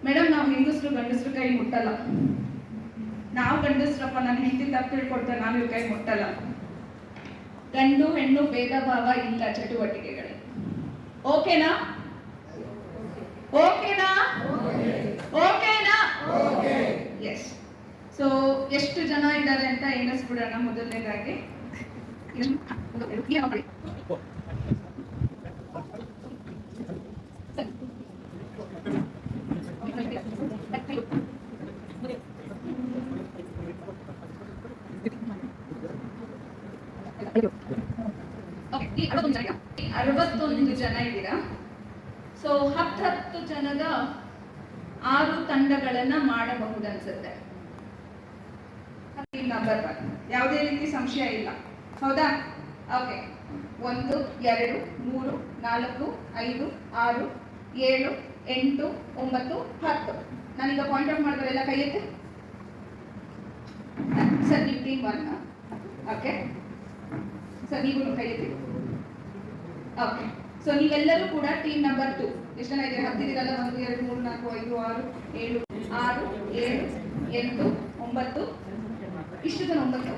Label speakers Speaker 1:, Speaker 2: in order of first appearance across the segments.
Speaker 1: Madam ನಾವು ಹೆಂಗಸರು ಗಂಡಸರು ಕೈ ಮುಟ್ಟಲ್ಲ, ನಾವು ಗಂಡಸ್ರಪ್ಪ ನನ್ನ ಹೆಂಡತಿ ತಪ್ಪು ತಿಳ್ಕೊಡ್ತಾರೆ, ನಾವು ಇವ್ರ ಕೈ ಮುಟ್ಟಲ್ಲ. ಗಂಡು ಹೆಣ್ಣು ಭೇದ ಭಾವ ಇಲ್ಲ ಚಟುವಟಿಕೆಗಳು. ಓಕೆನಾ? ಓಕೆನಾ? ಓಕೆನಾ? ಎಸ್. ಸೊ ಎಷ್ಟು ಜನ ಇದ್ದಾರೆ ಅಂತ ಎಣಿಸ್ಬಿಡೋಣ. ಮೊದಲನೇದಾಗಿ ಈ 61 ಜನ ಇದ್ದೀರಾ. ಸೊ 10 ಜನದ 6 ತಂಡಗಳನ್ನ ಮಾಡಬಹುದು ಅನ್ಸುತ್ತೆ. ನಂಬರ್ 1 ಯಾವುದೇ ರೀತಿ ಸಂಶಯ ಇಲ್ಲ, ಹೌದಾ? ಓಕೆ. 1 2 3 4 5 6 7 8 9 10. ನಾನೀಗ ಪಾಯಿಂಟ್ ಔಟ್ ಮಾಡಿದ್ರೆಲ್ಲ ಕೈ ಎತ್ತಿ ಸರ್. ನೀವು ಟೀಮ್ 1. ಓಕೆ ಸರ್, ನೀವು ಕೈ ಎತ್ತಿ. ಓಕೆ. ಸೊ ನೀವೆಲ್ಲರೂ ಕೂಡ ಟೀಮ್ ನಂಬರ್ 2. ಎಷ್ಟು ಜನ ಇದೆ? ಹತ್ತಿರಲ್ಲ. 1 2 3 4 5 6 7 8 9 ಇಷ್ಟು ಜನ. 9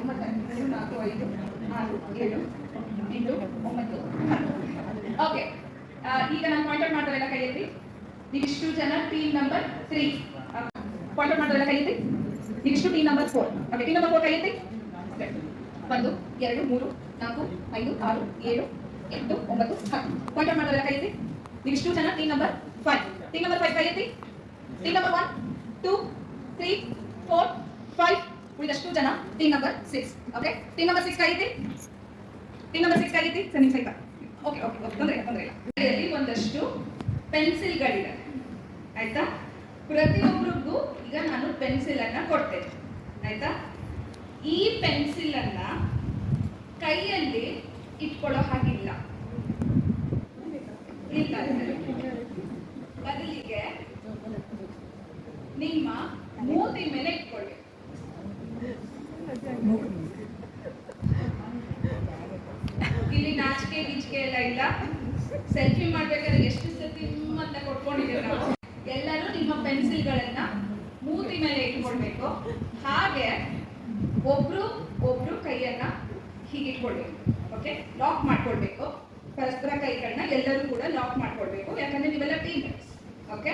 Speaker 1: 3 4 5 6 7 8 9 10. ಓಕೆ. ಈಗ ನಾನು ಪಾಯಿಂಟ್ ಔಟ್ ಮಾಡಿದ್ರೆಲ್ಲ ಕೈ ಎತ್ತಿ. ನೀವಿಷ್ಟು ಜನ ಟೀಮ್ ನಂಬರ್ 3. ಪಾಯಿಂಟ್ ಔಟ್ ಮಾಡಿದ್ರೆಲ್ಲ ಕೈ ಎತ್ತಿ. ನೀವಿಷ್ಟು team number 4. Okay, team number 4 ಕೈ ಎತ್ತಿ. 1 2 3 4 5 6 7 8 9 10. ಪಾಯಿಂಟ್ ಔಟ್ ಮಾಡಿದ್ರೆಲ್ಲ ಕೈ ಎತ್ತಿ. ನೀವಿಷ್ಟು ಜನ ಟೀಮ್ ನಂಬರ್ 5. ಟೀಮ್ ನಂಬರ್ 5 ಕೈ ಎತ್ತಿ. Team number 1 2 3 4 5. ಉಳಿದಷ್ಟು ಜನ team number 6. Okay, team number 6 ಕೈ ಎತ್ತಿ. ಟೀಮ್ ನಂಬರ್ 6 ಕೈ ಎತ್ತಿ. ಸರ್ ನಿಮ್ಮ ಸೈಕ. ಓಕೆ ಓಕೆ ಓಕೆ, ತೊಂದರೆ ಇಲ್ಲ. ಇಲ್ಲಿ ಒಂದಷ್ಟು ಪೆನ್ಸಿಲ್ಗಳಿದೆ, ಆಯ್ತಾ? ಪ್ರತಿಯೊಬ್ಬರಿಗೂ ಈಗ ನಾನು ಪೆನ್ಸಿಲ್ ಅನ್ನ ಕೊಡ್ತೇನೆ, ಆಯ್ತಾ? ಈ ಪೆನ್ಸಿಲ್ ಅನ್ನ ಕೈಯಲ್ಲಿ ಇಟ್ಕೊಳ್ಳೋ ಹಾಗಿಲ್ಲ, ಇಲ್ಲ. ಬದಲಿಗೆ ನಿಮ್ಮ ಮೂತಿ ಮೇಲೆ ಇಟ್ಕೊಳ್ಳಿ. ಇಲ್ಲಿ ನಾಚಿಕೆ ಗೀಚಿಕೆ ಎಲ್ಲ ಇಲ್ಲ. ಸೆಲ್ಫಿ ಮಾಡ್ಬೇಕಾದ್ರೆ ಎಷ್ಟು ಸತಿ ಅಂತ ಕೊಟ್ಕೊಂಡಿದ್ದೀವಿ ನಾವು. ಎಲ್ಲರೂ ನಿಮ್ಮ ಪೆನ್ಸಿಲ್ಗಳನ್ನ ಮೂತಿ ಮೇಲೆ ಇಟ್ಕೊಳ್ಬೇಕು. ಹಾಗೆ ಒಬ್ರು ಕೈಯನ್ನ ಹೀಗಿಟ್ಕೊಳ್ಬೇಕು. ಓಕೆ, ಲಾಕ್ ಮಾಡ್ಕೊಳ್ಬೇಕು. ಪರಸ್ಪರ ಕೈಗಳನ್ನ ಎಲ್ಲರೂ ಕೂಡ ಲಾಕ್ ಮಾಡ್ಕೊಳ್ಬೇಕು, ಯಾಕಂದ್ರೆ ನೀವೆಲ್ಲ ಟೀಮ್. ಓಕೆ,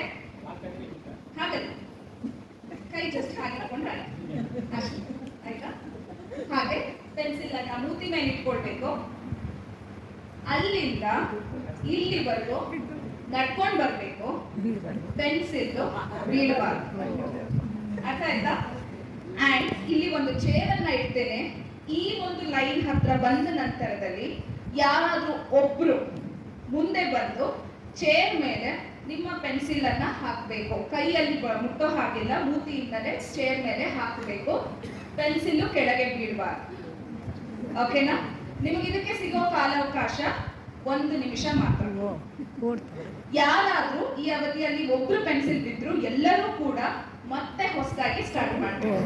Speaker 1: ಹಾಗಲ್ಲ, ಕೈ ಜಸ್ಟ್ ಹಾಗೆ ಇಟ್ಕೊಂಡ್ರೆ ಅಷ್ಟೇ, ಆಯ್ತಾ? ಹಾಗೆ ಪೆನ್ಸಿಲ್ ಅನ್ನ ಮೂತಿ ಮೇಲೆ ಇಟ್ಕೊಳ್ಬೇಕು. ಅಲ್ಲಿಂದ ಇಲ್ಲಿವರೆಗೂ ನಡ್ಕೊಂಡು ಬರ್ಬೇಕು. ಪೆನ್ಸಿಲ್ ಬೀಳಬಾರ್ದು, ಅರ್ಥ ಆಯ್ತಾ? ಅಂಡ್ ಇಲ್ಲಿ ಒಂದು ಚೇರ್ ಅನ್ನ ಇಡ್ತೇನೆ. ಈ ಒಂದು ಲೈನ್ ಹತ್ರ ಬಂದ ನಂತರದಲ್ಲಿ ಯಾರಾದ್ರೂ ಒಬ್ರು ಮುಂದೆ ಬಂದು ಚೇರ್ ಮೇಲೆ ನಿಮ್ಮ ಪೆನ್ಸಿಲ್ ಅನ್ನ ಹಾಕಬೇಕು. ಕೈಯಲ್ಲಿ ಮುಟ್ಟೋ ಹಾಗಿಲ್ಲ, ಮೂತಿಯಿಂದಲೇ ಚೇರ್ ಮೇಲೆ ಹಾಕಬೇಕು. ಪೆನ್ಸಿಲ್ ಕೆಳಗೆ ಬೀಳಬಾರ್ದು. ಓಕೆನಾ? ನಿಮಗೆ ಇದಕ್ಕೆ ಸಿಗೋ ಕಾಲಾವಕಾಶ 1 ನಿಮಿಷ ಮಾತ್ರ. ಯಾರಾದ್ರೂ ಈ ಅವಧಿಯಲ್ಲಿ ಒಬ್ರು ಪೆನ್ಸಿಲ್ ಬಿದ್ರು ಎಲ್ಲರೂ ಕೂಡ ಮತ್ತೆ ಹೊಸದಾಗಿ ಸ್ಟಾರ್ಟ್ ಮಾಡ್ಬೇಕು.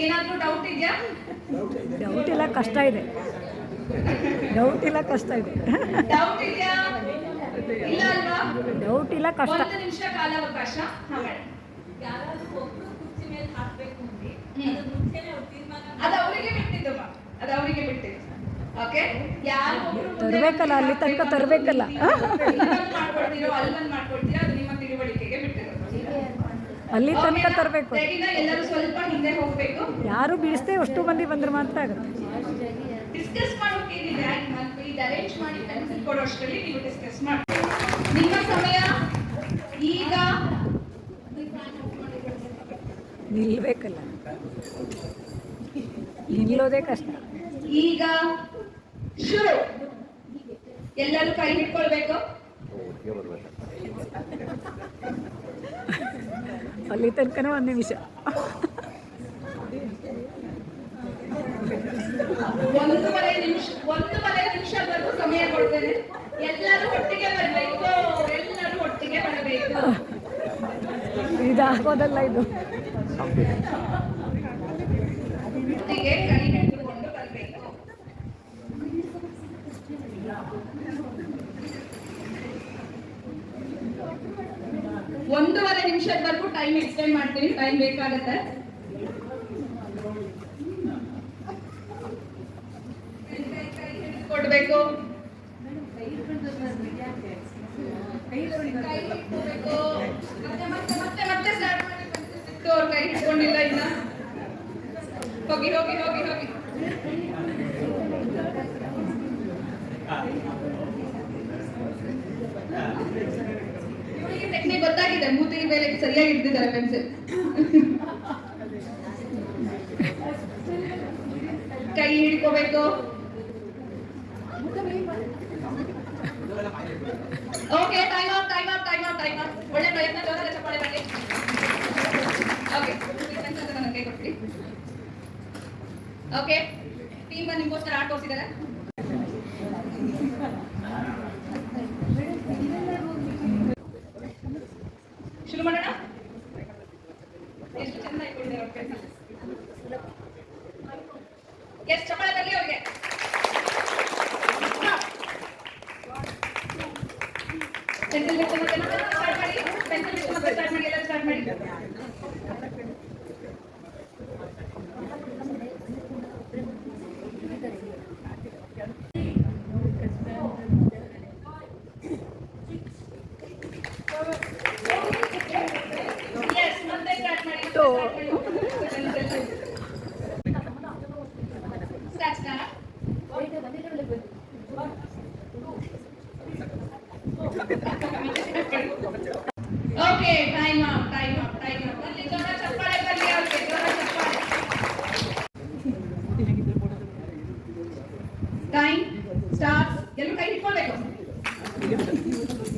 Speaker 1: ಏನಾದ್ರೂ ಡೌಟ್ ಇದೆಯಾ?
Speaker 2: ಡೌಟ್ ಇಲ್ಲ, ಕಷ್ಟ ಇದೆ. ಡೌಟ್ ಇಲ್ಲ, ಕಷ್ಟ ಇದೆ.
Speaker 1: ಡೌಟ್ ಇದೆಯಾ? ಇಲ್ಲ ಅಲ್ವಾ?
Speaker 2: ಡೌಟ್ ಇಲ್ಲ, ಕಷ್ಟ.
Speaker 1: 1 ನಿಮಿಷ ಕಾಲಾವಕಾಶ. ಯಾರಾದ್ರೂ ಒಬ್ರು ಕುರ್ಚಿ ಮೇಲೆ ಹಾಕ್ಬೇಕು ಅಂದ್ರೆ ಅದು ಅವರಿಗೆ ಬಿಟ್ಟಿದ್ದು, ಅದು ಅವರಿಗೆ ಬಿಟ್ಟಿದ್ದು. ಓಕೆ, ಯಾರು
Speaker 2: ತರಬೇಕಲ್ಲ, ಅಲ್ಲಿ ತನಕ ತರಬೇಕಲ್ಲ.
Speaker 1: ಮಾಡ್ಕೊಳ್ತೀರೋ ಅಲ್ಲಿ ಮಾಡ್ಕೊಳ್ತೀರೋ ಅದು ನಿಮ್ಮ ತಿಳುವಳಿಕೆಗೆ ಬಿಟ್ಟಿರೋದು.
Speaker 2: ಅಲ್ಲಿ ತನಕ ತರಬೇಕು.
Speaker 1: ಎಲ್ಲರೂ ಸ್ವಲ್ಪ ಹಿಂದೆ ಹೋಗ್ಬೇಕು.
Speaker 2: ಯಾರು ಬಿಡಿಸ್ತೇ ಅಷ್ಟು ಮಂದಿ ಬಂದ್ರೆ ಮಾತ್ರ ಆಗುತ್ತೆ.
Speaker 1: ಡಿಸ್ಕಸ್ ಮಾಡೋಕೆ ಏನಿದೆ, ಇದು ಅರೇಂಜ್ ಮಾಡಿ ಪೆನ್ಸಿಲ್ ಕೊಡೋ ಅಷ್ಟರಲ್ಲಿ ನೀವು ಡಿಸ್ಕಸ್ ಮಾಡಿ. ನಿಮ್ಮ ಸಮಯ ಈಗ.
Speaker 2: ನಿಲ್ಬೇಕಲ್ಲ, ನಿಲ್ಲೋದೇ ಕಷ್ಟ.
Speaker 1: ಈಗ ಶುರು. ಎಲ್ಲರೂ ಕೈ ಹಿಡ್ಕೊಳ್ಬೇಕು.
Speaker 2: ಅಲ್ಲಿ ತನಕನೂ 1 ನಿಮಿಷ.
Speaker 1: 1.5 ನಿಮಿಷವರೆಗೂ ಸಮಯ ಕೊಡ್ತೇನೆ. ಎಲ್ಲರೂ ಒಟ್ಟಿಗೆ ಬರಬೇಕು, ಎಲ್ಲರೂ ಒಟ್ಟಿಗೆ ಬರಬೇಕು.
Speaker 2: ಇದಾಗೋದಲ್ಲ ಇದು.
Speaker 1: ಒಟ್ಟಿಗೆ ಕೈ ಹಿಡಿದುಕೊಂಡು ಬರಬೇಕು. 1.5 ನಿಮಿಷದವರೆಗೂ ಟೈಮ್ ಎಕ್ಸ್ಟೆಂಡ್ ಮಾಡ್ತೀನಿ, ಟೈಮ್ ಬೇಕಾಗತ್ತೆ. ಕೊಡ್ಬೇಕು, ಮತ್ತೆ ಸ್ಟಾರ್ಟ್ ಮಾಡಿ. ಅವ್ರ ಕೈ ಹಿಡ್ಕೊಂಡಿಲ್ಲ ಇನ್ನ. ಹೋಗಿ ಹೋಗಿ ಹೋಗಿ ಹೋಗಿ. ಇವರಿಗೆ ಟೆಕ್ನಿಕ್ ಗೊತ್ತಾಗಿದೆ, ಮೂತಿ ಮೇಲೆ ಸರಿಯಾಗಿ ಹಿಡ್ದಿದ್ದಾರೆ ಪೆನ್ಸಿಲ್. ಕೈ ಹಿಡ್ಕೋಬೇಕು. Okay, time out, time out, time out, time out. ಒಳ್ಳೆ ಪ್ರಯತ್ನ, ಜೋರಾದ ಚಪ್ಪಾಳೆ ಮಾಡಿ. ಓಕೆ, ನನ್ನ ಕೈ ಕೊಟ್ಬಿಡಿ. ಓಕೆ, ಟೀಮ್ ನಿಮ್ಗೋಸ್ಕರ ಆಟ ತೋರಿಸಿದ್ದಾರೆ. ಶುರು ಮಾಡೋಣ. ಎಷ್ಟು ಚೆಂದ ಇಟ್ಕೊಂಡಿದ್ದಾರೆ. ಎಷ್ಟು ಚಪ್ಪಾಳೆ ಬರಲಿ ಅವ್ರಿಗೆ. ಪೆನ್ಸಿಲ್ ಬಿಟ್ಟು ಮತ್ತೆ ಸ್ಟಾರ್ಟ್ ಮಾಡಿ. ಪೆನ್ಸಿಲ್ ಬಿಟ್ಟು ಮತ್ತೆ ಸ್ಟಾರ್ಟ್ ಮಾಡಿ. ಎಲ್ಲ ಸ್ಟಾರ್ಟ್ ಮಾಡಿ. Okay, time up, time up, time up. ಅಲ್ಲಿ ಜೋರ ಚಪ್ಪಾಳೆ ಬರಲಿ ಅವ್ರಿಗೆ, ಜೋರ ಚಪ್ಪಾಳೆ. Time start. ಎಲ್ಲರೂ ಕೈ ಹಿಡ್ಕೊಳ್ಬೇಕು.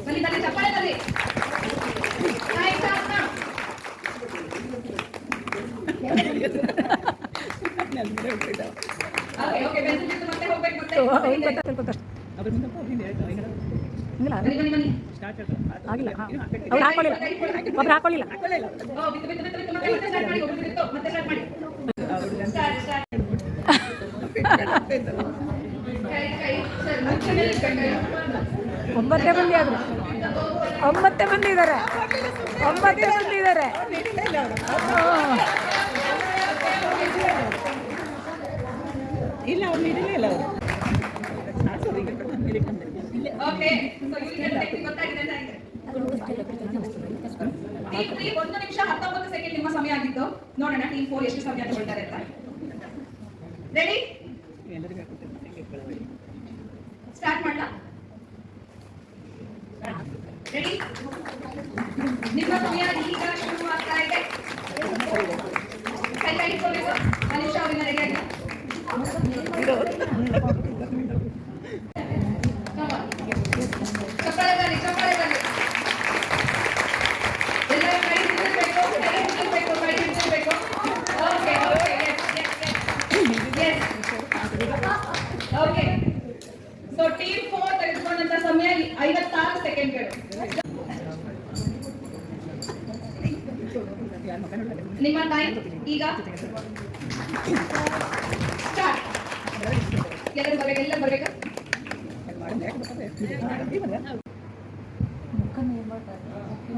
Speaker 1: ಬನ್ನಿ ಬನ್ನಿ, ಚಪ್ಪಾಳೆ ಬರಲಿ. Time start now. Okay okay, pencil ಬಿಟ್ಟು ಮತ್ತೆ ಹೋಗ್ಬೇಕು. ಮತ್ತೆ ಬನ್ನಿ ಬನ್ನಿ ಬನ್ನಿ.
Speaker 2: ಆಗಿಲ್ಲ, ಅವ್ರು ಹಾಕೊಳ್ಳಿಲ್ಲ, ಒಬ್ರು ಹಾಕೊಳ್ಳಿಲ್ಲ.
Speaker 1: ಮತ್ತೆ ಸ್ಟಾರ್ಟ್ ಮಾಡಿ.
Speaker 2: ಒಂಬತ್ತೇ ಮಂದಿ ಆದ್ರು, 9 ಮಂದಿ ಇದ್ದಾರೆ, 9 ಮಂದಿ ಇದ್ದಾರೆ.
Speaker 3: ಇಲ್ಲ, ಅವ್ರು ನೀಡಿಲ್ಲ.
Speaker 1: ಓಕೆ, ಸೊ ಇವರಿಗೆ ಟೆಕ್ನಿಕ್ ಗೊತ್ತಾಗಿದೆ ಅಂತ ಇದೆ. ಟೀಮ್ 3 1 ನಿಮಿಷ 19 ಸೆಕೆಂಡ್ ನಿಮ್ಮ ಸಮಯ ಆಗಿತ್ತು. ನೋಡೋಣ ಟೀಮ್ 4 ಎಷ್ಟು ಸಮಯ ತಗೊಳ್ತಾರೆ ಅಂತ. ರೆಡಿ? ಸ್ಟಾರ್ಟ್ ಮಾಡಲಾ? ರೆಡಿ? ನಿಮ್ಮ ಸಮಯ ಈಗ ಶುರು ಆಗ್ತಾ ಇದೆ. ಕೈ ಕೈ ಇಟ್ಕೊಳ್ಬೇಕು. 1 ನಿಮಿಷ ಅವರಿಂದ ರೆಡಿ ಆಗಿ. ಚಪ್ಪಾಳೆ ಬರಲಿ, ಚಪ್ಪಾಳೆ ಬರಲಿ. ಎಲ್ಲರೂ ಕೈ ಹಿಡಿದಿರ್ಬೇಕು, ಕೈ ಹಿಡಿದಿರ್ಬೇಕು, ಕೈ ಹಿಡಿದಿರ್ಬೇಕು. Okay okay, yes. Okay, so team 4 ತೆಗೆದುಕೊಂಡಂತ ಸಮಯ 56 ಸೆಕೆಂಡ್ಗಳು. ನಿಮ್ಮ ಟೈಮ್ ಈಗ ಸ್ಟಾರ್ಟ್. ಎಲ್ಲರೂ ಬರಬೇಕು, ಎಲ್ಲ ಬರಬೇಕು.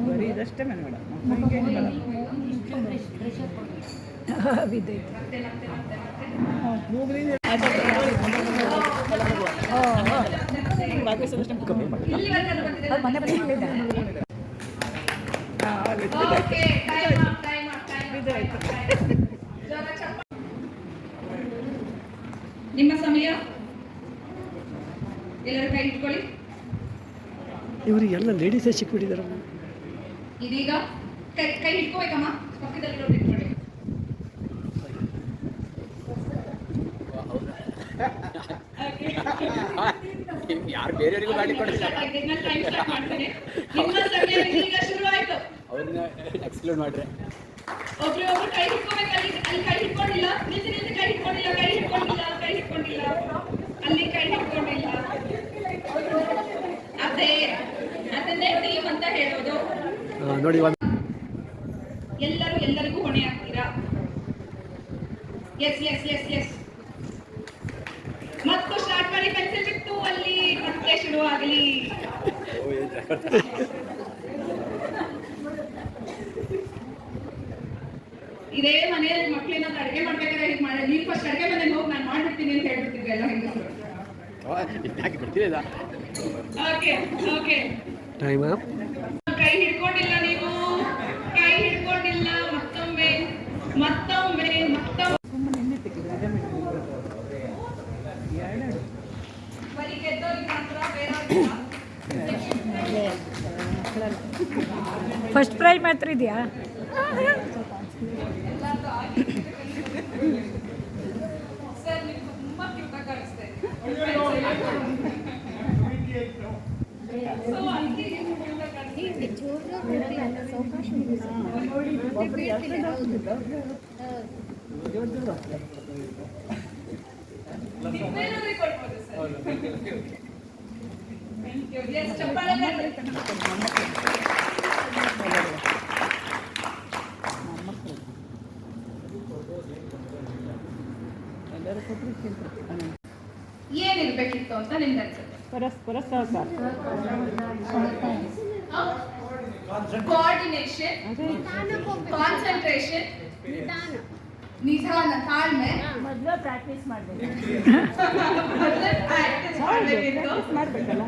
Speaker 3: ಬರೀ ಇದಷ್ಟೇ ಮೇಡಮ್.
Speaker 1: ನಿಮ್ಮ ಸಮಯ. ಎಲ್ಲರೂ ಕೈ ಇಟ್ಕೊಳ್ಳಿ.
Speaker 4: ಇವರಿಗೆಲ್ಲ ಲೇಡೀಸೇ ಸಿಕ್ಬಿಟ್ಟಿದಾರಲ್ಲ.
Speaker 1: ಇದೀಗ ಕೈ ಕೈ ಹಿಡ್ಕೋಬೇಕಮ್ಮ, ಪಕ್ಕದಲ್ಲಿರೋರು ಹಿಡ್ಕೊಳ್ಳಿ.
Speaker 4: ಯಾರು ಬೇರೆಯವರಿಗೂ ಮಾಡಿಕೊಡ್ತಿಲ್ಲ.
Speaker 1: ನಿಮ್ಮ ಸಮಯ ಈಗ ಶುರು ಆಯ್ತು.
Speaker 4: ಅವ್ರನ್ನ ಎಕ್ಸ್ಪ್ಲೋರ್ ಮಾಡ್ರೆ
Speaker 1: ಒಬ್ರು ಕೈ ಹಿಡ್ಕೋಬೇಕು. ಅಲ್ಲಿ ಕೈ ಹಿಡ್ಕೊಂಡಿಲ್ಲ, ನಿಲ್ಸಿ ನಿಲ್ಸಿ ಕೈ ಹಿಡ್ಕೊಂಡಿಲ್ಲ, ಕೈ ಹಿಡ್ಕೊಂಡಿಲ್ಲ, ಕೈ ಹಿಡ್ಕೊಂಡಿಲ್ಲ, ಅಲ್ಲಿ ಕೈ ಹಿಡ್ಕೊಂಡಿಲ್ಲ. ಅದನ್ನೇ ಟೀಮ್ ಅಂತ ಹೇಳೋದು.
Speaker 4: ನೋಡಿ,
Speaker 1: ಎಲ್ಲರೂ ಎಲ್ಲರಿಗೂ ಹೊಣೆ ಆಗ್ತೀರಾ. Yes yes yes yes. ಮತ್ತು ಸ್ಟಾರ್ಟ್ ಮಾಡಿ. ಪೆನ್ಸಿಲ್ ಬಿಟ್ಟು ಅಲ್ಲಿ ಮತ್ತೆ ಶುರು ಆಗಲಿ. ಇದೇ ಮನೆಯಲ್ಲಿ ಮಕ್ಳೇನಾದ್ರು ಅಡುಗೆ ಮಾಡ್ಬೇಕಾದ್ರೆ ಹೀಗೆ ಮಾಡಿ, ನೀವು ಫಸ್ಟ್ ಅಡುಗೆ ಮನೆಗೆ ಹೋಗಿ ನಾನು ಮಾಡ್ಬಿಡ್ತೀನಿ ಅಂತ ಹೇಳ್ಬಿಡ್ತಿದ್ವಿ ಎಲ್ಲ ಹೆಂಗಸರು.
Speaker 4: ಹಾಕಿ ಬಿಡ್ತೀರಾ?
Speaker 1: ಓಕೆ ಓಕೆ,
Speaker 4: ಟೈಮ್
Speaker 1: ಕೈ ಹಿಡ್ಕೊಂಡಿಲ್ಲ ನೀವು, ಕೈ ಹಿಡ್ಕೊಂಡಿಲ್ಲ. ಮತ್ತೊಮ್ಮೆ ಮತ್ತೊಮ್ಮೆ ಮತ್ತೊಮ್ಮೆ
Speaker 3: ಸುಮ್ಮನೆ ಎಣ್ಣೆ ತೆಗೆದು ಅದೇ ಮಾಡಿದ್ರು. ಎರಡು
Speaker 1: ಬರೀ ಗೆದ್ದೋರಿಗೆ ಮಾತ್ರ, ಬೇರೆಯವ್ರಿಗಿಲ್ಲ.
Speaker 2: ಫಸ್ಟ್ ಪ್ರೈಸ್ ಮಾತ್ರ ಇದೆಯಾ?
Speaker 1: ಎಲ್ಲಾರ್ದು ಆಗಿ. ಸರ್ ನೀವು ತುಂಬಾ ಕ್ಯೂಟ್ ಆಗಿ ಕಾಣಿಸ್ತಾ ಇದ್ದೀರಿ. So, ಅದಕ್ಕೆ ನೀವು cute ಆಗಿ ಕಾಣಿಸ್ತಾ ಇದ್ದೀರಿ.
Speaker 3: ಒಬ್ಬರು ಎಷ್ಟು
Speaker 1: ನಿಮ್ಮೇನಾದ್ರೂ ಕೊಡ್ಬೋದು ಸರ್. Thank you. Yes, ಚಪ್ಪಾಳೆ ಬರ್ಲಿ.
Speaker 3: ಎಲ್ಲರೂ ಕೊಟ್ಟರು
Speaker 1: ಏನಿರ್ಬೇಕಿತ್ತು ಅಂತ ನಿಮ್ಗೆ ಅನ್ಸುತ್ತೆ?
Speaker 3: ಪರಸ್ಪರ ಸಹಕಾರ.
Speaker 1: ಕೋಆರ್ಡಿನೇಷನ್, ಕಾನ್ಸಂಟ್ರೇಷನ್, ನಿಧಾನ, ತಾಳ್ಮೆ.
Speaker 3: ಮೊದಲು ಪ್ರಾಕ್ಟೀಸ್ ಮಾಡಬೇಕು.
Speaker 1: ಪ್ರಾಕ್ಟೀಸ್ ಮಾಡಬೇಕಿತ್ತು.
Speaker 3: ಮಾಡಬೇಕಲ್ಲ.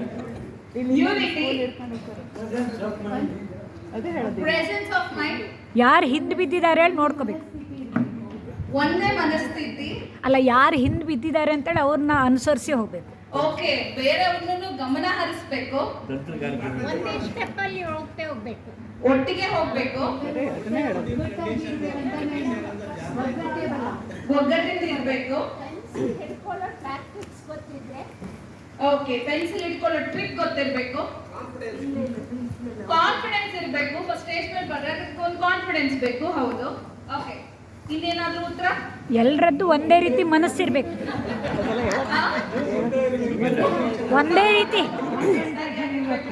Speaker 1: Unity.
Speaker 3: ಅದೇ ಹೇಳೋದು.
Speaker 1: ಪ್ರೆಸೆನ್ಸ್ ಆಫ್ ಮೈಂಡ್,
Speaker 2: ಯಾರು ಹಿಂದೆ ಬಿದ್ದಿದ್ದಾರೆ ಹೇಳಿ ನೋಡ್ಕೋಬೇಕು.
Speaker 1: ಒಂದೇ ಮನಸ್ಥಿತಿ.
Speaker 2: ಅಲ್ಲ, ಯಾರು ಹಿಂದೆ ಬಿದ್ದಿದ್ದಾರೆ ಅಂತೇಳಿ ಅವ್ರನ್ನ ಅನುಸರಿಸಿ ಹೋಗ್ಬೇಕು.
Speaker 1: ಓಕೆ, ಬೇರೆಯವ್ರನ್ನು ಗಮನ ಹರಿಸ್ಬೇಕು,
Speaker 5: ಒಂದೇ ಸ್ಟೆಪ್ ಅಲ್ಲಿ ಹೋಗ್ಬೇಕು.
Speaker 1: ಒಟ್ಟಿಗೆ ಹೋಗ್ಬೇಕು,
Speaker 3: ಅದನ್ನೇ ಹೇಳೋದು.
Speaker 1: ಒಗ್ಗಟ್ಟಿಂದ ಇರ್ಬೇಕು.
Speaker 5: ಹಿಡ್ಕೊಳ್ಳೋ ಟ್ಯಾಕ್ಟಿಕ್ಸ್ ಗೊತ್ತಿದ್ರೆ
Speaker 1: ಓಕೆ, ಪೆನ್ಸಿಲ್ ಇಟ್ಕೊಳ್ಳೋ ಟ್ರಿಕ್ ಗೊತ್ತಿರ್ಬೇಕು, ಕಾನ್ಫಿಡೆನ್ಸ್ ಇರಬೇಕು. ಫಸ್ಟ್ ಸ್ಟೇಜ್ ಮೇಲೆ ಬರೋದಕ್ಕೆ ಒಂದು ಕಾನ್ಫಿಡೆನ್ಸ್ ಬೇಕು. ಹೌದು. ಓಕೆ, ಇನ್ನೇನಾದ್ರೂ ಉತ್ತರ?
Speaker 2: ಎಲ್ಲರದ್ದು ಒಂದೇ ರೀತಿ ಮನಸ್ಸಿರ್ಬೇಕು. ಒಂದೇ ರೀತಿ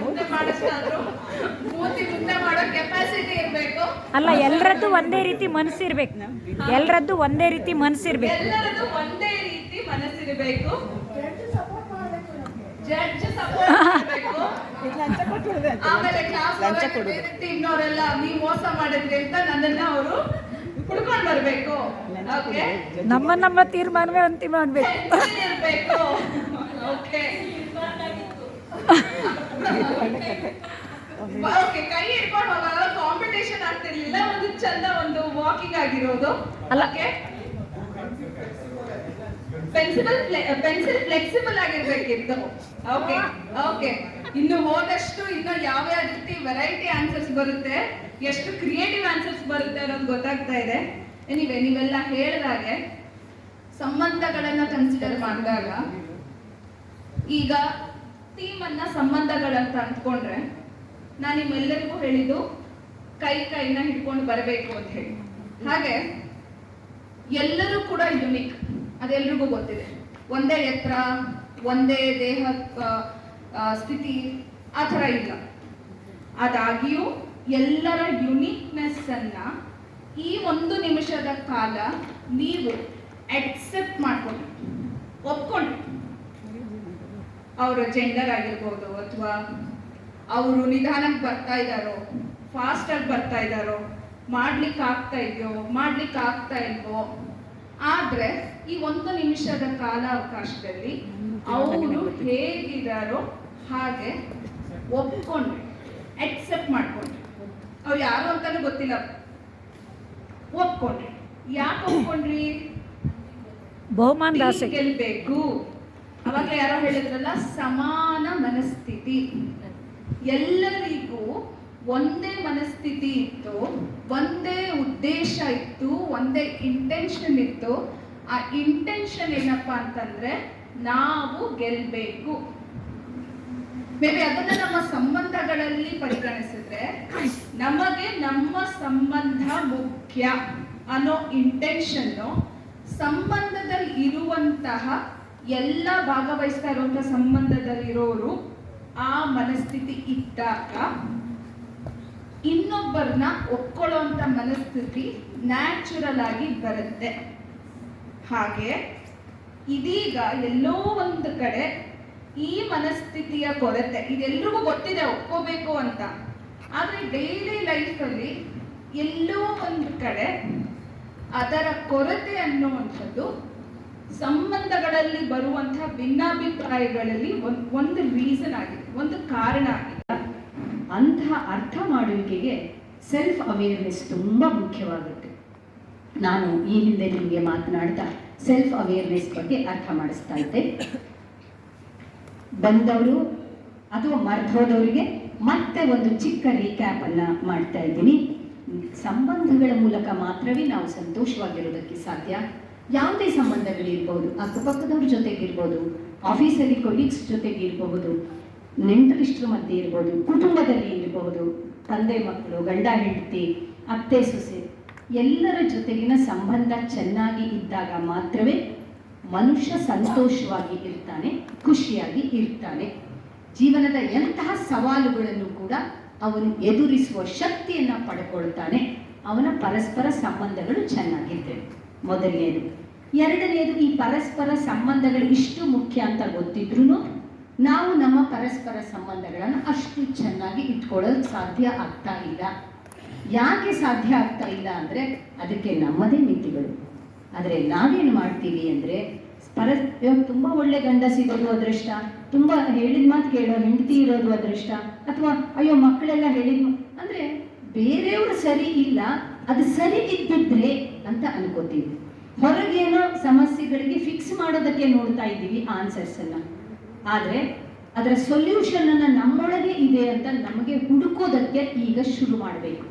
Speaker 1: ಮುಂದೆ ಮಾಡೋಷ್ಟಾದ್ರೂ ಮೂತಿ ಮುಂದೆ ಮಾಡೋ ಕೆಪಾಸಿಟಿ ಇರಬೇಕು.
Speaker 2: ಅಲ್ಲ, ಎಲ್ಲರದ್ದು ಒಂದೇ ರೀತಿ ಮನಸ್ಸಿರ್ಬೇಕು. ಎಲ್ಲರದ್ದು ಒಂದೇ ರೀತಿ ಮನಸ್ಸಿರ್ಬೇಕು.
Speaker 1: ಎಲ್ಲರದ್ದು ಒಂದೇ ರೀತಿ ಮನಸ್ಸಿರಬೇಕು. ಜಡ್ಜ್ ಸಪೋರ್ಟ್ ಮಾಡಬೇಕು.
Speaker 3: ಈಗ ಲಂಚ ಕೊಟ್ಟು ಬಿಡೋದು ಅಂತ.
Speaker 1: ಆಮೇಲೆ ಕ್ಲಾಸ್
Speaker 3: ಲಂಚ ಕೊಡೋದು.
Speaker 1: ಟೀಮ್ನವರೆಲ್ಲ ನೀವು ಮೋಸ ಮಾಡಿದ್ರಿ ಅಂತ ನನ್ನನ್ನ ಅವರು ಹುಡ್ಕೊಂಡು ಬರ್ಬೇಕು. ಓಕೆ,
Speaker 2: ನಮ್ಮ ತೀರ್ಮಾನವೇ ಅಂತಿಮ ಆಗ್ಬೇಕು.
Speaker 1: ಇರಬೇಕು. ಓಕೆ ಓಕೆ, ಕೈ ಹಿಡ್ಕೊಂಡು ಹೋಗಲ್ಲ, ಕಾಂಪಿಟೇಷನ್ ಆಗ್ತಿರ್ಲಿಲ್ಲ, ಒಂದು ಚಂದ ಒಂದು ವಾಕಿಂಗ್ ಆಗಿರೋದು.
Speaker 2: ಅಲ್ಲ.
Speaker 1: ಪೆನ್ಸಿಲ್ ಫ್ಲೆಕ್ಸಿಬಲ್ ಆಗಿರ್ಬೇಕಿತ್ತು. ಓಕೆ ಓಕೆ, ಇನ್ನು ಹೋದಷ್ಟು ಇನ್ನು ಯಾವ್ಯಾವ ರೀತಿ ವೆರೈಟಿ ಆನ್ಸರ್ಸ್ ಬರುತ್ತೆ, ಎಷ್ಟು ಕ್ರಿಯೇಟಿವ್ ಆನ್ಸರ್ಸ್ ಬರುತ್ತೆ ಅನ್ನೋದು ಗೊತ್ತಾಗ್ತಾ ಇದೆ. ಎನಿವೆ, ನೀವೆಲ್ಲ ಹೇಳಿದಾಗೆ ಸಂಬಂಧಗಳನ್ನ ಕನ್ಸಿಡರ್ ಮಾಡಿದಾಗ, ಈಗ ಟೀಮನ್ನ ಸಂಬಂಧಗಳಂತ ಅಂದ್ಕೊಂಡ್ರೆ, ನಾನು ನಿಮ್ಮೆಲ್ಲರಿಗೂ ಹೇಳಿದ್ದು ಕೈನ ಹಿಡ್ಕೊಂಡು ಬರಬೇಕು ಅಂತ ಹೇಳಿ. ಹಾಗೆ ಎಲ್ಲರೂ ಕೂಡ ಯುನಿಕ್, ಅದೆಲ್ರಿಗೂ ಗೊತ್ತಿದೆ. ಒಂದೇ ಎತ್ತರ, ಒಂದೇ ದೇಹ ಸ್ಥಿತಿ ಆ ಥರ ಇಲ್ಲ. ಆದಾಗ್ಯೂ ಎಲ್ಲರ ಯುನಿಕ್ನೆಸ್ ಅನ್ನ ಈ ಒಂದು ನಿಮಿಷದ ಕಾಲ ನೀವು ಅಕ್ಸೆಪ್ಟ್ ಮಾಡ್ಕೊಂಡ್ರಿ, ಒಪ್ಕೊಂಡ್ರಿ. ಅವರ ಜೆಂಡರ್ ಆಗಿರ್ಬೋದು, ಅಥವಾ ಅವರು ನಿಧಾನಕ್ಕೆ ಬರ್ತಾ ಇದ್ದಾರೋ, ಫಾಸ್ಟಾಗಿ ಬರ್ತಾ ಇದ್ದಾರೋ, ಮಾಡ್ಲಿಕ್ಕೆ ಆಗ್ತಾ ಇದೆಯೋ, ಮಾಡ್ಲಿಕ್ಕೆ ಆಗ್ತಾ ಇಲ್ವೋ, ಆದ್ರೆ ಈ ಒಂದು ನಿಮಿಷದ ಕಾಲಾವಕಾಶದಲ್ಲಿ ಅವರು ಹೇಗಿದಾರೋ ಹಾಗೆ ಒಪ್ಕೊಂಡ್ರಿ, ಅಕ್ಸೆಪ್ಟ್ ಮಾಡ್ಕೊಂಡ್ರಿ. ಅವ್ರು ಯಾರು ಅಂತಾನೂ ಗೊತ್ತಿಲ್ಲ, ಒಪ್ಕೊಂಡ್ರಿ. ಯಾಕೆ ಒಪ್ಕೊಂಡ್ರಿ?
Speaker 2: ಬಹುಮಾನದ ಆಸೆ.
Speaker 1: ಗೆಲ್ಬೇಕು. ಅವಾಗ ಯಾರೋ ಹೇಳಿದ್ರಲ್ಲ, ಸಮಾನ ಮನಸ್ಥಿತಿ. ಎಲ್ಲರಿಗೂ ಒಂದೇ ಮನಸ್ಥಿತಿ ಇತ್ತು, ಒಂದೇ ಉದ್ದೇಶ ಇತ್ತು, ಒಂದೇ ಇಂಟೆನ್ಷನ್ ಇತ್ತು. ಆ ಇಂಟೆನ್ಷನ್ ಏನಪ್ಪಾ ಅಂತಂದ್ರೆ, ನಾವು ಗೆಲ್ಬೇಕು. ಮೇ ಬಿ ಅದನ್ನ ನಮ್ಮ ಸಂಬಂಧಗಳಲ್ಲಿ ಪರಿಗಣಿಸಿದ್ರೆ, ನಮಗೆ ನಮ್ಮ ಸಂಬಂಧ ಮುಖ್ಯ ಅನ್ನೋ ಇಂಟೆನ್ಷನ್ನು ಸಂಬಂಧದಲ್ಲಿ ಇರುವಂತಹ ಎಲ್ಲ ಭಾಗವಹಿಸ್ತಾ ಇರುವಂತಹ ಸಂಬಂಧದಲ್ಲಿರೋರು ಆ ಮನಸ್ಥಿತಿ ಇದ್ದಾಗ ಇನ್ನೊಬ್ಬರನ್ನ ಒಪ್ಕೊಳ್ಳುವಂತ ಮನಸ್ಥಿತಿ ನ್ಯಾಚುರಲ್ ಆಗಿ ಬರುತ್ತೆ. ಹಾಗೆ ಇದೀಗ ಎಲ್ಲೋ ಒಂದು ಕಡೆ ಈ ಮನಸ್ಥಿತಿಯ ಕೊರತೆ, ಇದೆಲ್ರಿಗೂ ಗೊತ್ತಿದೆ ಒಪ್ಕೋಬೇಕು ಅಂತ, ಆದರೆ ಡೈಲಿ ಲೈಫಲ್ಲಿ ಎಲ್ಲೋ ಒಂದು ಕಡೆ ಅದರ ಕೊರತೆ ಅನ್ನುವಂಥದ್ದು ಸಂಬಂಧಗಳಲ್ಲಿ ಬರುವಂತಹ ಭಿನ್ನಾಭಿಪ್ರಾಯಗಳಲ್ಲಿ ಒಂದು ರೀಸನ್ ಆಗಿದೆ, ಒಂದು ಕಾರಣ ಆಗಿದೆ.
Speaker 6: ಅಂತಹ ಅರ್ಥ ಮಾಡುವಿಕೆಗೆ ಸೆಲ್ಫ್ ಅವೇರ್ನೆಸ್ ತುಂಬ ಮುಖ್ಯವಾಗುತ್ತೆ. ನಾನು ಈ ಹಿಂದೆ ನಿಮಗೆ ಮಾತನಾಡ್ತಾ ಸೆಲ್ಫ್ ಅವೇರ್ನೆಸ್ ಬಗ್ಗೆ ಅರ್ಥ ಮಾಡಿಸ್ತಾ ಇದ್ದೆ. ಬಂದವರು ಅಥವಾ ಮರೆತೋದವರಿಗೆ ಮತ್ತೆ ಒಂದು ಚಿಕ್ಕ ರೀಕ್ಯಾಪ್ ಅನ್ನ ಮಾಡ್ತಾ ಇದ್ದೀನಿ. ಸಂಬಂಧಗಳ ಮೂಲಕ ಮಾತ್ರವೇ ನಾವು ಸಂತೋಷವಾಗಿರೋದಕ್ಕೆ ಸಾಧ್ಯ. ಯಾವುದೇ ಸಂಬಂಧಗಳಿರ್ಬೋದು, ಅಕ್ಕಪಕ್ಕದವ್ರ ಜೊತೆಗಿರ್ಬೋದು, ಆಫೀಸಲ್ಲಿ ಕೊಲೀಗ್ಸ್ ಜೊತೆಗಿರ್ಬಹುದು, ನೆಂಟರಿಷ್ಟರ ಮಧ್ಯೆ ಇರ್ಬೋದು, ಕುಟುಂಬದಲ್ಲಿ ಇರಬಹುದು, ತಂದೆ ಮಕ್ಕಳು, ಗಂಡ ಹೆಂಡತಿ, ಅತ್ತೆ ಸೊಸೆ, ಎಲ್ಲರ ಜೊತೆಗಿನ ಸಂಬಂಧ ಚೆನ್ನಾಗಿ ಇದ್ದಾಗ ಮಾತ್ರವೇ ಮನುಷ್ಯ ಸಂತೋಷವಾಗಿ ಇರ್ತಾನೆ, ಖುಷಿಯಾಗಿ ಇರ್ತಾನೆ. ಜೀವನದ ಎಂತಹ ಸವಾಲುಗಳನ್ನು ಕೂಡ ಅವನು ಎದುರಿಸುವ ಶಕ್ತಿಯನ್ನ ಪಡ್ಕೊಳ್ತಾನೆ. ಅವನ ಪರಸ್ಪರ ಸಂಬಂಧಗಳು ಚೆನ್ನಾಗಿರ್ತವೆ. ಮೊದಲನೇದು. ಎರಡನೇದು, ಈ ಪರಸ್ಪರ ಸಂಬಂಧಗಳು ಇಷ್ಟು ಮುಖ್ಯ ಅಂತ ಗೊತ್ತಿದ್ರೂ ನಾವು ನಮ್ಮ ಪರಸ್ಪರ ಸಂಬಂಧಗಳನ್ನು ಅಷ್ಟು ಚೆನ್ನಾಗಿ ಇಟ್ಕೊಳ್ಳೋದು ಸಾಧ್ಯ ಆಗ್ತಾ ಇಲ್ಲ. ಯಾಕೆ ಸಾಧ್ಯ ಆಗ್ತಾ ಇಲ್ಲ ಅಂದರೆ ಅದಕ್ಕೆ ನಮ್ಮದೇ ಮಿತಿಗಳು. ಆದರೆ ನಾವೇನು ಮಾಡ್ತೀವಿ ಅಂದರೆ ತುಂಬ ಒಳ್ಳೆ ಗಂಡ ಸಿಗೋದು ಅದೃಷ್ಟ, ತುಂಬ ಹೇಳಿದ ಮಾತು ಕೇಳೋ ಹೆಂಡತಿ ಇರೋದು ಅದೃಷ್ಟ, ಅಥವಾ ಅಯ್ಯೋ ಮಕ್ಕಳೆಲ್ಲ ಹೇಳಿದ ಅಂದರೆ ಬೇರೆಯವರು ಸರಿ ಇಲ್ಲ, ಅದು ಸರಿ ಇದ್ದಿದ್ರೆ ಅಂತ ಅನ್ಕೋತೀವಿ. ಹೊರಗೇನೋ ಸಮಸ್ಯೆಗಳಿಗೆ ಫಿಕ್ಸ್ ಮಾಡೋದಕ್ಕೆ ನೋಡ್ತಾ ಇದ್ದೀವಿ ಆನ್ಸರ್ಸ್ ಅನ್ನ. ಆದರೆ ಅದರ ಸೊಲ್ಯೂಷನ್ ಅನ್ನ ನಮ್ಮೊಳಗೆ ಇದೆ ಅಂತ ನಮಗೆ ಹುಡುಕೋದಕ್ಕೆ ಈಗ ಶುರು ಮಾಡಬೇಕು.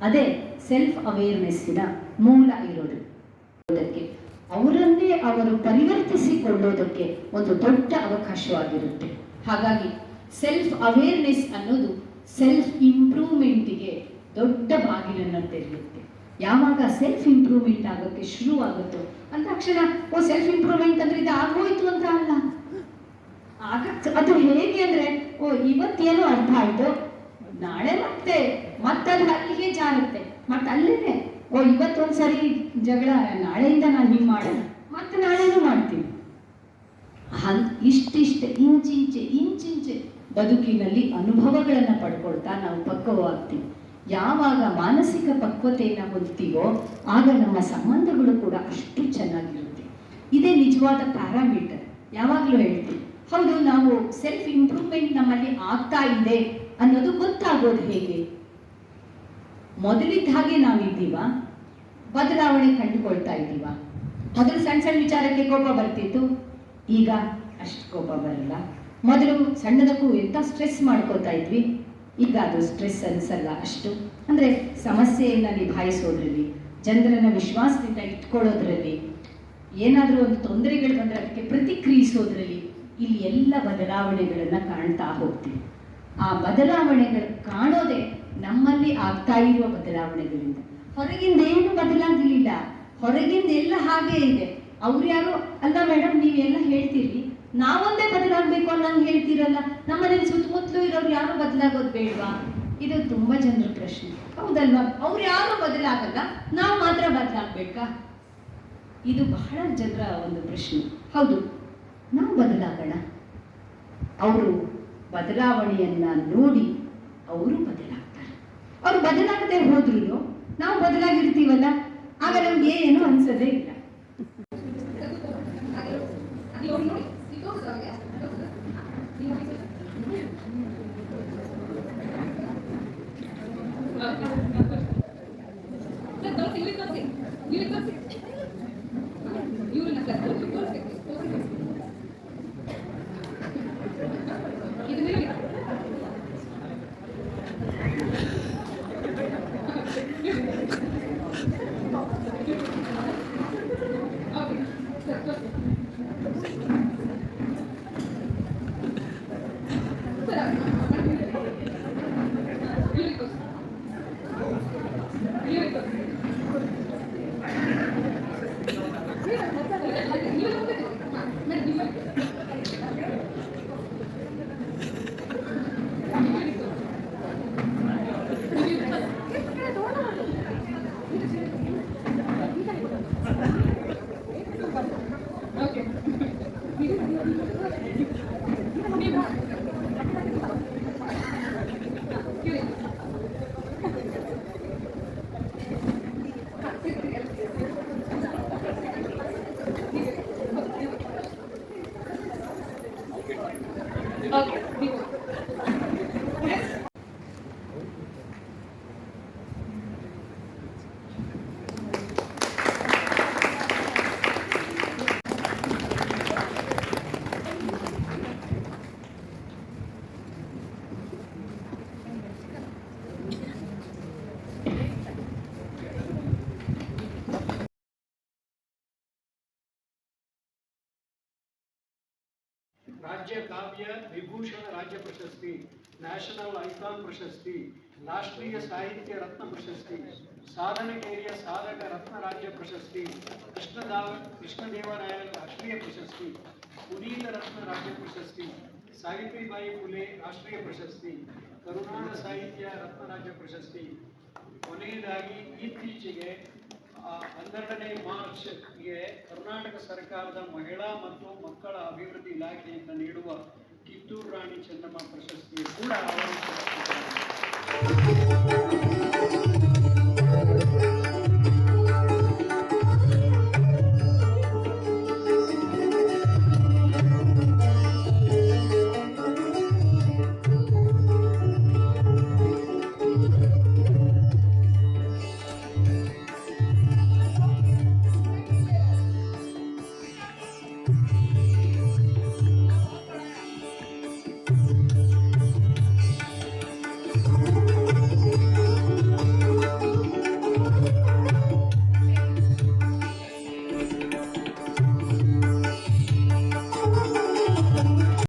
Speaker 6: ಅದೇ ಸೆಲ್ಫ್ ಅವೇರ್ನೆಸ್ಸಿನ ಮೂಲ ಇರೋದು. ಅವರನ್ನೇ ಅವರು ಪರಿವರ್ತಿಸಿಕೊಳ್ಳೋದಕ್ಕೆ ಒಂದು ದೊಡ್ಡ ಅವಕಾಶವಾಗಿರುತ್ತೆ. ಹಾಗಾಗಿ ಸೆಲ್ಫ್ ಅವೇರ್ನೆಸ್ ಅನ್ನೋದು ಸೆಲ್ಫ್ ಇಂಪ್ರೂವ್ಮೆಂಟಿಗೆ ದೊಡ್ಡ ಬಾಗಿಲನ್ನು ತೆರೆಯುತ್ತೆ. ಯಾವಾಗ ಸೆಲ್ಫ್ ಇಂಪ್ರೂವ್ಮೆಂಟ್ ಆಗೋಕ್ಕೆ ಶುರುವಾಗುತ್ತೋ ಅಂದ ತಕ್ಷಣ ಸೆಲ್ಫ್ ಇಂಪ್ರೂವ್ಮೆಂಟ್ ಅಂದ್ರೆ ಇದು ಆಗೋಯ್ತು ಅಂತ ಅಲ್ಲ. ಅದು ಹೇಗೆ ಅಂದ್ರೆ ಇವತ್ತೇನೋ ಅರ್ಥ ಆಯ್ತು, ನಾಳೆ ಮತ್ತೆ ಅಲ್ಲಿಗೆ ಜಾರುತ್ತೆ, ಮತ್ತೆ ಅಲ್ಲಿದೆ ಇವತ್ತೊಂದ್ಸರಿ ಜಗಳ, ನಾಳೆಯಿಂದ ನಾನು ಹಿಂಗೆ ಮಾಡೋಣ, ಮತ್ತೆ ನಾಳೆನೂ ಮಾಡ್ತೀನಿ. ಇಷ್ಟಿಷ್ಟೆ ಇಂಚಿಂಚೆ ಬದುಕಿನಲ್ಲಿ ಅನುಭವಗಳನ್ನು ಪಡ್ಕೊಳ್ತಾ ನಾವು ಪಕ್ವವಾಗ್ತೀವಿ. ಯಾವಾಗ ಮಾನಸಿಕ ಪಕ್ವತೆಯನ್ನು ಹೊಂದ್ತೀವೋ ಆಗ ನಮ್ಮ ಸಂಬಂಧಗಳು ಕೂಡ ಅಷ್ಟು ಚೆನ್ನಾಗಿರುತ್ತೆ. ಇದೇ ನಿಜವಾದ ಪ್ಯಾರಾಮೀಟರ್. ಯಾವಾಗಲೂ ಹೇಳ್ತೀವಿ, ಹೌದು ನಾವು ಸೆಲ್ಫ್ ಇಂಪ್ರೂವ್ಮೆಂಟ್ ನಮ್ಮಲ್ಲಿ ಆಗ್ತಾ ಇದೆ ಅನ್ನೋದು ಗೊತ್ತಾಗೋದು ಹೇಗೆ? ಮೊದಲಿದ್ದ ಹಾಗೆ ನಾವಿದ್ದೀವ, ಬದಲಾವಣೆ ಕಂಡುಕೊಳ್ತಾ ಇದ್ದೀವ. ಮೊದಲು ಸಣ್ಣ ಸಣ್ಣ ವಿಚಾರಕ್ಕೆ ಕೋಪ ಬರ್ತಿತ್ತು, ಈಗ ಅಷ್ಟು ಕೋಪ ಬರಲ್ಲ. ಮೊದಲು ಸಣ್ಣದಕ್ಕೂ ಎಂತ ಸ್ಟ್ರೆಸ್ ಮಾಡ್ಕೋತಾ ಇದ್ವಿ, ಈಗ ಅದು ಸ್ಟ್ರೆಸ್ ಅನ್ಸಲ್ಲ ಅಷ್ಟು. ಅಂದ್ರೆ ಸಮಸ್ಯೆಯನ್ನ ನಿಭಾಯಿಸೋದ್ರಲ್ಲಿ, ಜನರನ್ನ ವಿಶ್ವಾಸದಿಂದ ಇಟ್ಕೊಳ್ಳೋದ್ರಲ್ಲಿ, ಏನಾದರೂ ಒಂದು ತೊಂದರೆಗಳು ಬಂದರೆ ಅದಕ್ಕೆ ಪ್ರತಿಕ್ರಿಯಿಸೋದ್ರಲ್ಲಿ, ಇಲ್ಲಿ ಎಲ್ಲ ಬದಲಾವಣೆಗಳನ್ನ ಕಾಣ್ತಾ ಹೋಗ್ತೀವಿ. ಆ ಬದಲಾವಣೆಗಳು ಕಾಣೋದೇ ನಮ್ಮಲ್ಲಿ ಆಗ್ತಾ ಇರುವ ಬದಲಾವಣೆಗಳಿಂದ. ಹೊರಗಿಂದ ಏನು ಬದಲಾಗಲಿಲ್ಲ, ಹೊರಗಿಂದ ಎಲ್ಲ ಹಾಗೇ ಇದೆ. ಅವ್ರು ಯಾರು ಅಲ್ಲ ಮೇಡಮ್, ನೀವೆಲ್ಲ ಹೇಳ್ತೀರಿ, ನಾವೊಂದೇ ಬದಲಾಗಬೇಕು ಅನ್ನಂಗೆ ಹೇಳ್ತೀರಲ್ಲ, ನಮ್ಮನೇಲಿ ಸುತ್ತಮುತ್ತಲೂ ಇರೋರು ಯಾರು ಬದಲಾಗೋದು ಬೇಡವಾ? ಇದು ತುಂಬಾ ಜನರ ಪ್ರಶ್ನೆ, ಹೌದಲ್ವಾ? ಅವ್ರು ಯಾರು ಬದಲಾಗಲ್ಲ, ನಾವು ಮಾತ್ರ ಬದಲಾಗಬೇಕಾ? ಇದು ಬಹಳ ಜನರ ಒಂದು ಪ್ರಶ್ನೆ. ಹೌದು, ನಾವು ಬದಲಾಗೋಣ. ಅವರು ಬದಲಾವಣೆಯನ್ನ ನೋಡಿ ಅವರು ಬದಲಾಗ್ತಾರೆ. ಅವ್ರು ಬದಲಾಗದೆ ಹೋದ್ರು ನಾವು ಬದಲಾಗಿರ್ತೀವಲ್ಲ, ಆಗ ನಮ್ಗೆ ಏನು ಅನ್ಸೋದೇ ಇಲ್ಲ.
Speaker 7: ಕಾವ್ಯ ವಿಭೂಷಣ ರಾಜ್ಯ ಪ್ರಶಸ್ತಿ, ನ್ಯಾಷನಲ್ ಐಕಾನ್ ಪ್ರಶಸ್ತಿ, ರಾಷ್ಟ್ರೀಯ ಸಾಹಿತ್ಯ ರತ್ನ ಪ್ರಶಸ್ತಿ, ಸಾಧನಕೇರಿಯ ಸಾಧಕ ರತ್ನ ರಾಜ್ಯ ಪ್ರಶಸ್ತಿ, ಕೃಷ್ಣದೇವರಾಯರ ರಾಷ್ಟ್ರೀಯ ಪ್ರಶಸ್ತಿ, ಪುನೀತ ರತ್ನ ರಾಜ್ಯ ಪ್ರಶಸ್ತಿ, ಸಾವಿತ್ರಿಬಾಯಿ ಫುಲೆ ರಾಷ್ಟ್ರೀಯ ಪ್ರಶಸ್ತಿ, ಕರುನಾಡ ಸಾಹಿತ್ಯ ರತ್ನ ರಾಜ್ಯ ಪ್ರಶಸ್ತಿ. ಕೊನೆಯದಾಗಿ ಇತ್ತೀಚೆಗೆ 12ನೇ ಮಾರ್ಚ್ಗೆ ಕರ್ನಾಟಕ ಸರ್ಕಾರದ ಮಹಿಳಾ ಮತ್ತು ಮಕ್ಕಳ ಅಭಿವೃದ್ಧಿ ಇಲಾಖೆಯಿಂದ ನೀಡುವ ಕಿತ್ತೂರು ರಾಣಿ ಚೆನ್ನಮ್ಮ ಪ್ರಶಸ್ತಿಯು ಕೂಡ ಅವರು